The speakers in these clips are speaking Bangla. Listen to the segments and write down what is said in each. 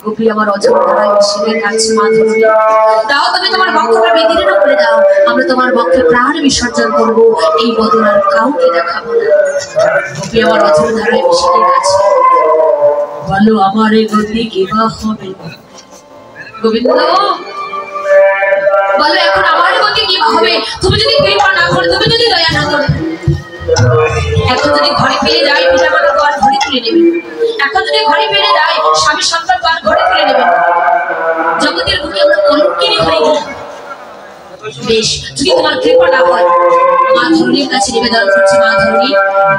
গোপী আমার অযোধ্যায় শিবের কাছে মাধুরী দাও, তুমি তোমার বক্ষটা বেদীর্ণ করে দাও, আমরা তোমার বক্ষে প্রাণ বিসর্জন করবো, এই বদন আর কাউকে দেখাবো না। গোপী আমার অযোধ্যায় শিবের কাছে বলো, আমার এই গতি কি বা হবে? গোবিন্দ বলো, এখন আমার গতি কি বা হবে? তুমি যদি কৃপা না করো, তুমি যদি দয়া না করো, এখন যদি ঘরে ফিরে যায় পিতা মাতা তো আর ঘরে তুলে নেবে, এখন যদি ঘরে ফিরে যায় স্বামী সন্তান তো আর ঘরে তুলে নেবে, জগতের বুকে আমরা কলঙ্কিনী হয়ে গেলাম। বেশ, যদি তোমার কৃপা না হয়, মা ধরণীর কাছে নিবেদন করছি, মা ধরণী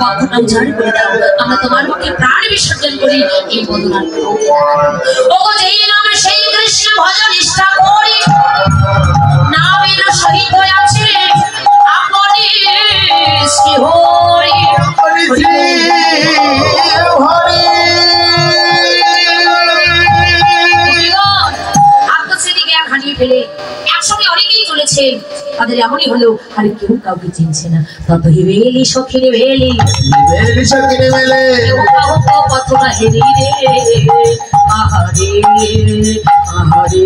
বক্ষটা উজাড় করে দাও, আমরা তোমার মুখে প্রাণ বিসর্জন করি, এই বদনার ও যেই নামে সেই কৃষ্ণ ভজ নিষ্ঠা করি, নামের সহিত আছে আপনি শ্রী হরি ফেলে একসঙ্গে অনেকেই চলেছেন, তাদের এমনই হলো আরে কেউ কাউকে চিনছে না। তত হিবেলি সখিনী বেলি সখিনী বেলে পথনা হেরি রে আহারে আহারে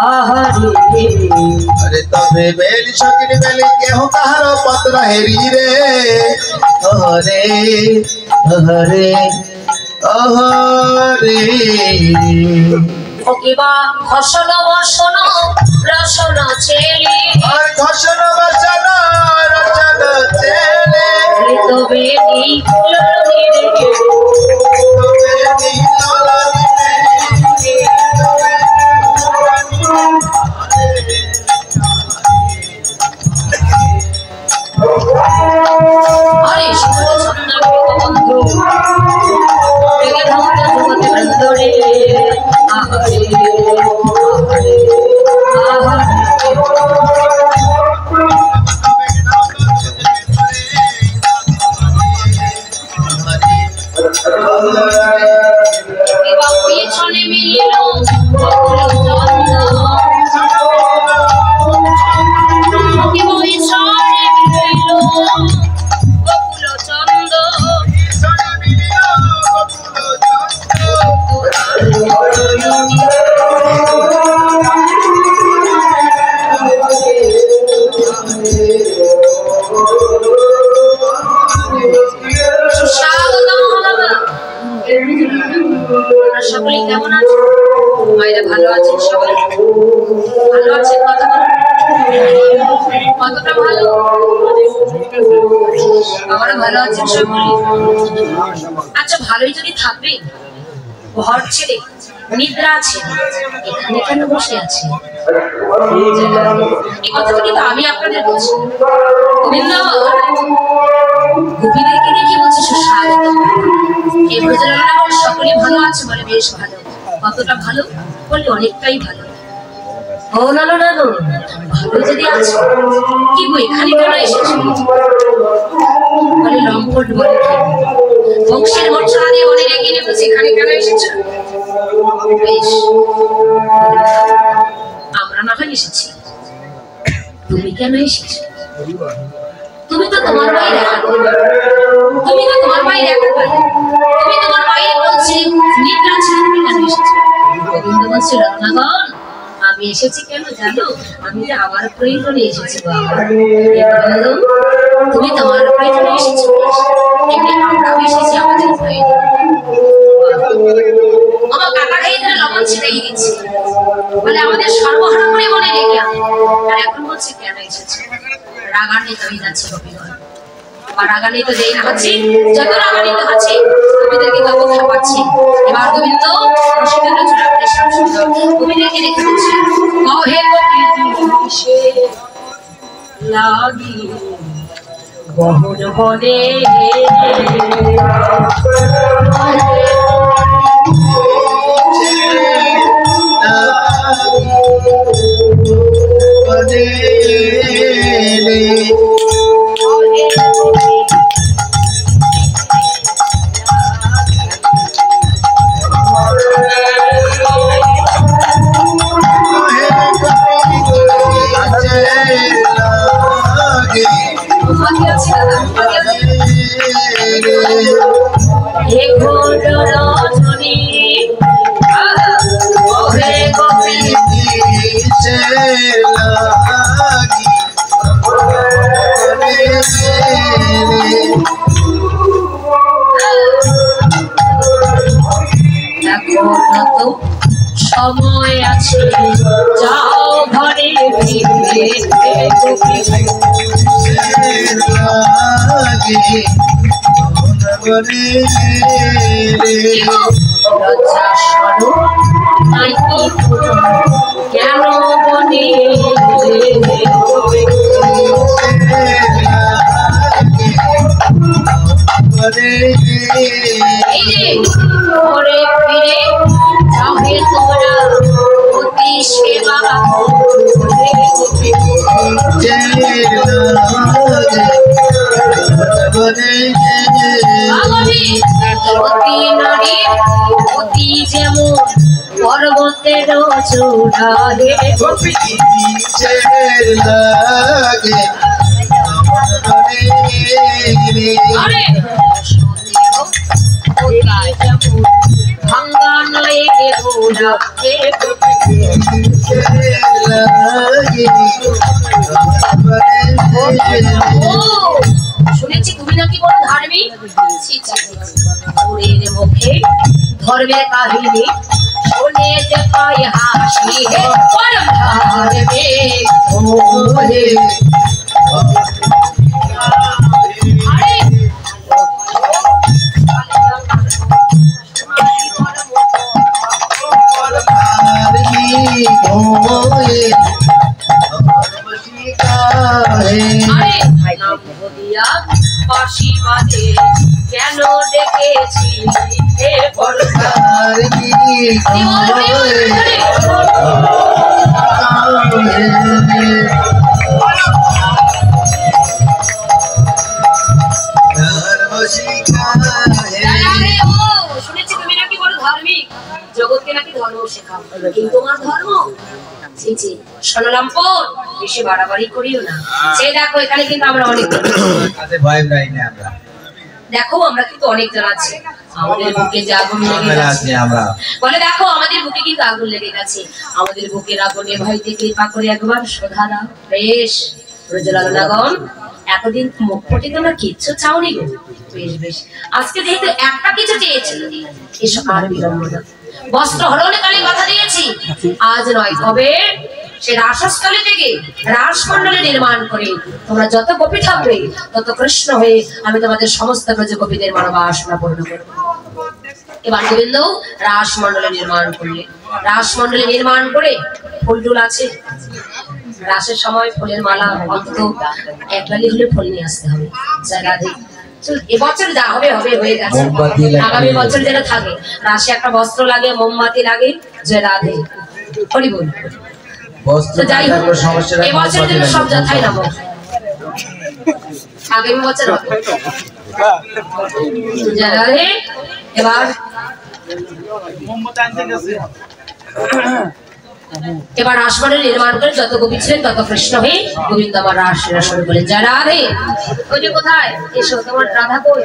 আহারে, আরে তবে বেলি সখিনী বেলি কেহ কাহার পথনা হেরি রে আহারে আহারে আহারে। ওকিবা ঘষণ বসন রসন ছেলে, আর ঘষণ বসন রসন ছেলে, তবে নি ললনি রে তবে নি ললনি রে। আরে শুভ ছন্দ বন্ধু বেগে ধামত জগতে বন্ধরে আহারে আহারে আহারে। এবার পিছনে মিলিল বকুল চন্দ, সকলে কেমন আছে? মায়েরা ভালো আছেন? সবাই ভালো আছেন? কতটা ভালো? আমরা ভালো আছেন সকলে? আচ্ছা, ভালোই যদি থাকবে, ঘর ছেড়ে নিদ্রা আছে, এখানে কেন বসে আছে? এই কথাটা কিন্তু আমি আপনাদের বলছি। গোপীদেরকে দেখে বলছে সুস্বাগত। এই ভোজনালয় আমার সকলে ভালো আছে বলে, বেশ ভালো। কতটা ভালো বলে? অনেকটাই ভালো। ও নালো নালো, ভালো যদি আছে, কি গো এখানে কেন এসেছো? বলে লম্পট বলে কি বংশের মর্যাদা দিয়ে বলে রেখে নেবো, এখানে কেন এসেছো? বেশ, আমরা না হয় এসেছি, তুমি কেন এসেছো? তুমি তো তোমার মায়ের একা, তুমি তো তোমার মায়ের একা, তুমি তোমার মায়ের বলছি নিদ্রা ছিল, তুমি কেন এসেছো? গোবিন্দ বলছিল, রত্নাগণ আমি এসেছি কেন জানো? আমি যে আমার প্রয়োজনে এসেছি বাবা। তুমি তোমার প্রয়োজনে এসেছো, এমনি আমরাও এসেছি আমাদের প্রয়োজনে। আমার কাকা খাইতে লবণ ছিটাই দিচ্ছে, বলে আমাদের সর্বহারা করে বলে রেখে, আর এখন বলছে কেন এসেছে? রাগান্বিত হয়ে যাচ্ছে গোপীগণ, বা রাগান্বিত যেই না হচ্ছে, যত রাগান্বিত হচ্ছে গোপীদেরকে তত খাওয়াচ্ছে। এবার গোবিন্দ রসিকের চূড়া করে সব সুন্দর গোপীদেরকে রেখে দিচ্ছে। কহে গোপী লাগি গহন বনে, হে ঘোর রজনী ওহে গোপী দেখো সময় আছে যাও ঘরে ফিরে লজ্জা স্বরূপ কেন বনে ঘরে ফিরে যাবে তোমরা অতি সেবা অতি নারী অতি যেমন পর্বতের চূড়ায় ভাঙ্গা নয় শুনেছি তুমি নাকি বড় ধার্মিক মুখে ধর্মের কাহিনী শুনে যে পাই হাসি হে পরম ধার্মিক কেন ডেকেছি হে পরকার শুনেছি তুমি নাকি বড় ধার্মিক জগৎকে নাকি ধর্ম শেখাও কিন্তু তোমার ধর্ম সোনালামপুর বেশি বাড়াবাড়ি করিও না সে দেখো এখানে কিন্তু আমরা অনেক দেখো আমরা কিন্তু অনেক জন আছি আমাদের বুকে যে আগুন লেগে গেছে বলে দেখো আমাদের বুকে কিন্তু আগুন লেগে গেছে আমাদের বুকের আগুনে ভাইতে কৃপা করে একবার শোধা দাও বেশ প্রজলাগণ এতদিন মুখ ফুটে তোমরা কিচ্ছু চাওনি গো বেশ বেশ আজকে যেহেতু একটা কিছু চেয়েছিল এসো আর বিলম্ব না বস্ত্র হরণে কালী কথা দিয়েছি আজ নয় তবে সে রাসস্থলে থেকে রাসমণ্ডলে নির্মাণ করে তোমরা যত গোপী থাকবে তত কৃষ্ণ হয়ে আমি তোমাদের সমস্ত ব্রজ গোপীদের মনোবাসনা পূর্ণ করব এবার গোবিন্দ রাসমণ্ডলে নির্মাণ করলে রাসমণ্ডলে নির্মাণ করে ফুল টুল আছে রাসের সময় ফুলের মালা অন্তত এক লালি হলে ফুল নিয়ে আসতে হবে জায়গাতে এবছর যা হবে হবে হয়ে গেছে আগামী বছর যেটা থাকে রাশি একটা বস্ত্র লাগে মোমবাতি লাগে জয় রাধে হরি বল যাই হোক এবছর যেন সব যথাই না আগামী বছর হবে জয় রাধে এবার এবার রাসমণ্ডল নির্মাণ করে যত গোপী ছিলেন তত কৃষ্ণ হয়ে গোবিন্দ আবার রাস শুরু করলেন জয় রাধে ওই যে কোথায় এসো তোমার রাধা কই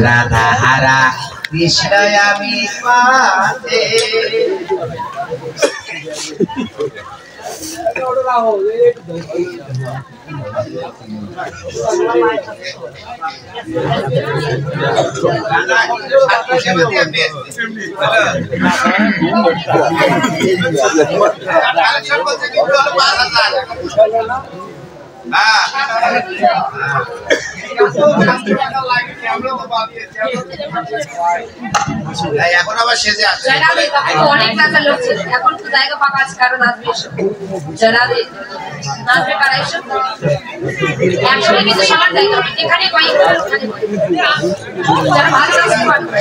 রাধা হারা কৃষ্ণ আমি পাতে এখন আবার শেষে আসছে অনেক টাকা লোক ছিল এখন তো জায়গা ফাঁকা আছে কারণ আসবে জলাবে নাচবে কারা এসব একসঙ্গে কিন্তু সবার জায়গা যেখানে পাই ওখানে যারা ভালো নাচতে পারবে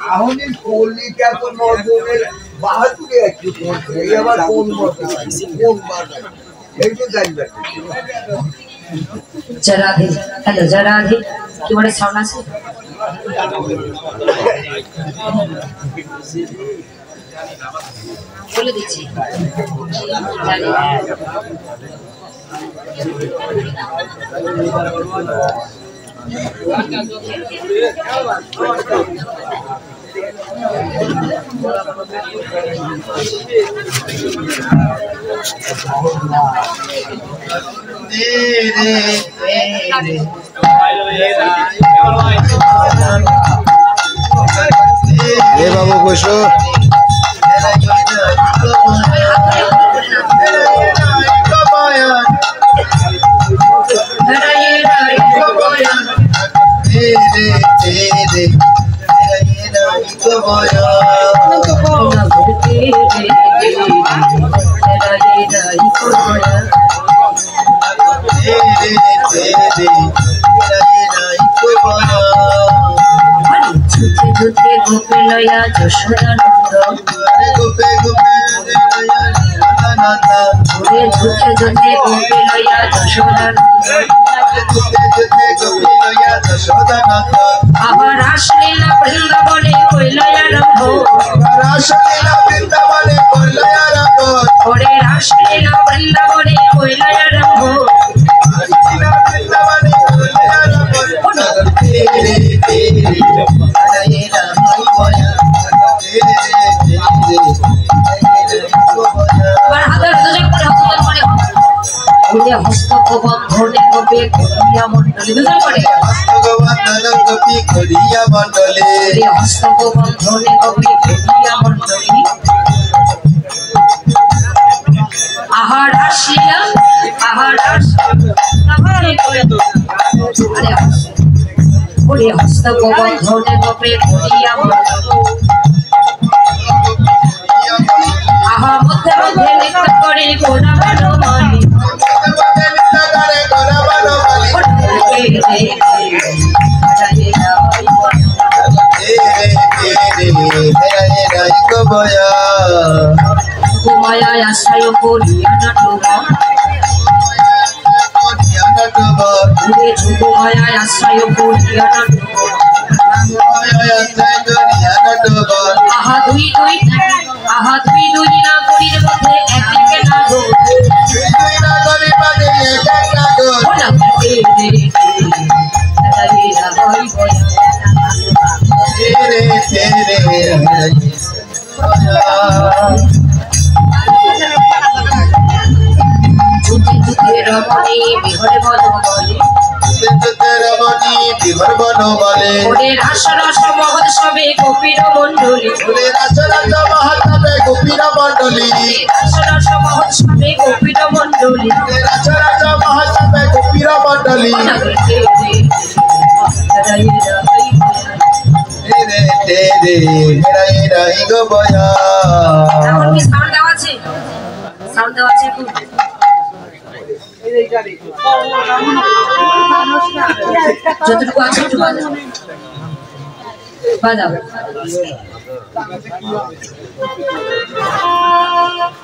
আহমের পল্লীটা তো নজরের বাহাদুরে একটু করছে এই আবার কোন মতে কোন বাধা এই তো জানবে জরাধি হ্যালো জরাধি কি বলে সাউন্ড আছে বলে দিচ্ছি বাবু বসো ঝুঁকে গোপে লয়া যশোদানন্দ গোপে গোপে ঝুঁকে ঝুঁকে গোপে লয়া যশোদানন্দ আবার রাসলীলা বৃন্দাবনে কইলয়া রঙ্গ রাসলীলা বৃন্দাবনে কইলয়া রঙ্গ ওরে রাসলীলা বৃন্দাবনে কইলয়া রঙ্গ বৃন্দাবনে কইলয়া রঙ্গ তেরে তেরে হস্তবন্ধনে গোপে করিয়া মণ্ডলী দুজন করে হস্তবন্ধনে গোপী করিয়া মণ্ডলী হস্তবন্ধনে গোপে করিয়া মণ্ডলী আহার আসিয়া আহার ওরে হস্তবন্ধনে গোপে করিয়া মণ্ডলী আহা মধ্যে মধ্যে নৃত্য করে গোনা বনমালী Kumaya asayo koriya natuba Kumaya asayo koriya natuba Aha dui dui na korir mothe ekdike na go Ola karte রমণী বিহরে বনমালী ওরে রাস রস মহোৎসবে গোপীর মণ্ডলী রাস রস মহোৎসবে গোপীর মণ্ডলী সাউন্ড দেওয়া আছে যতটুকু আছে একটু বাজাও বাজাও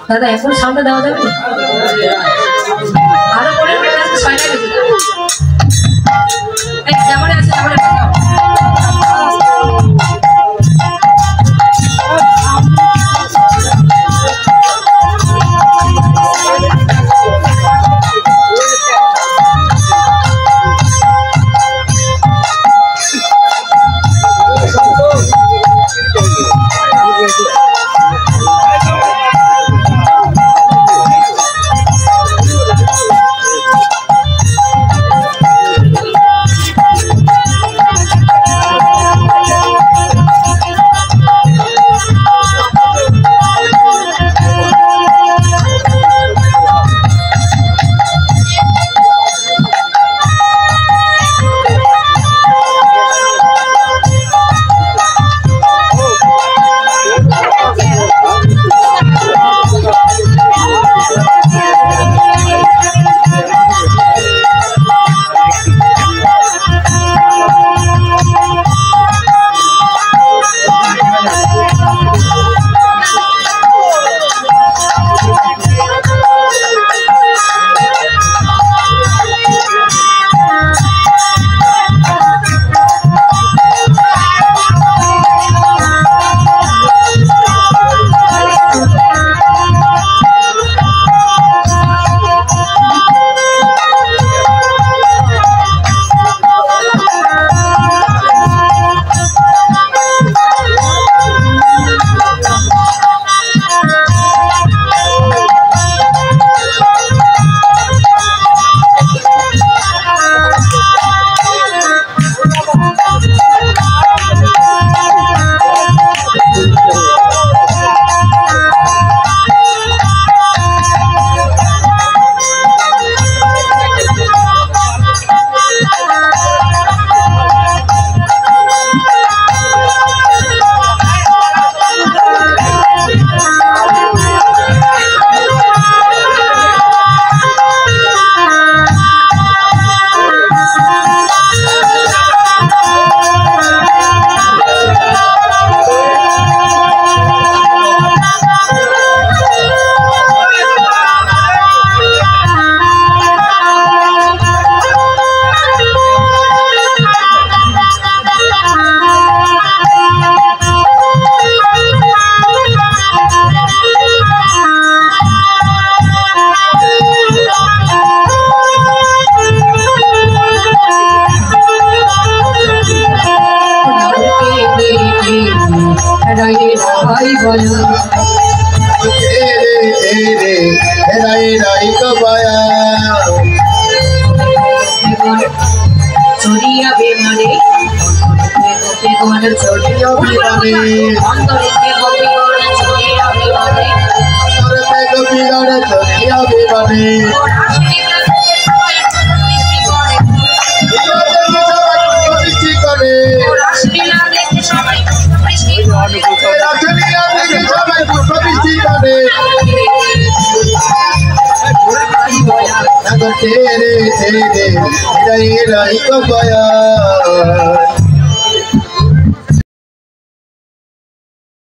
দাদা এখন সামনে দেওয়া যাবে আরো পরে ছয়টা বেজে যাবে এই যেমন আছে তেমন বাজাও চড়িয়া বেমানে চড়িয়া বেমানে অন্তরে গোপীগণ চড়িয়া বেমানে অন্তরে গোপীগণ চড়িয়া বেমানে तेरे तेरे रही रही को बया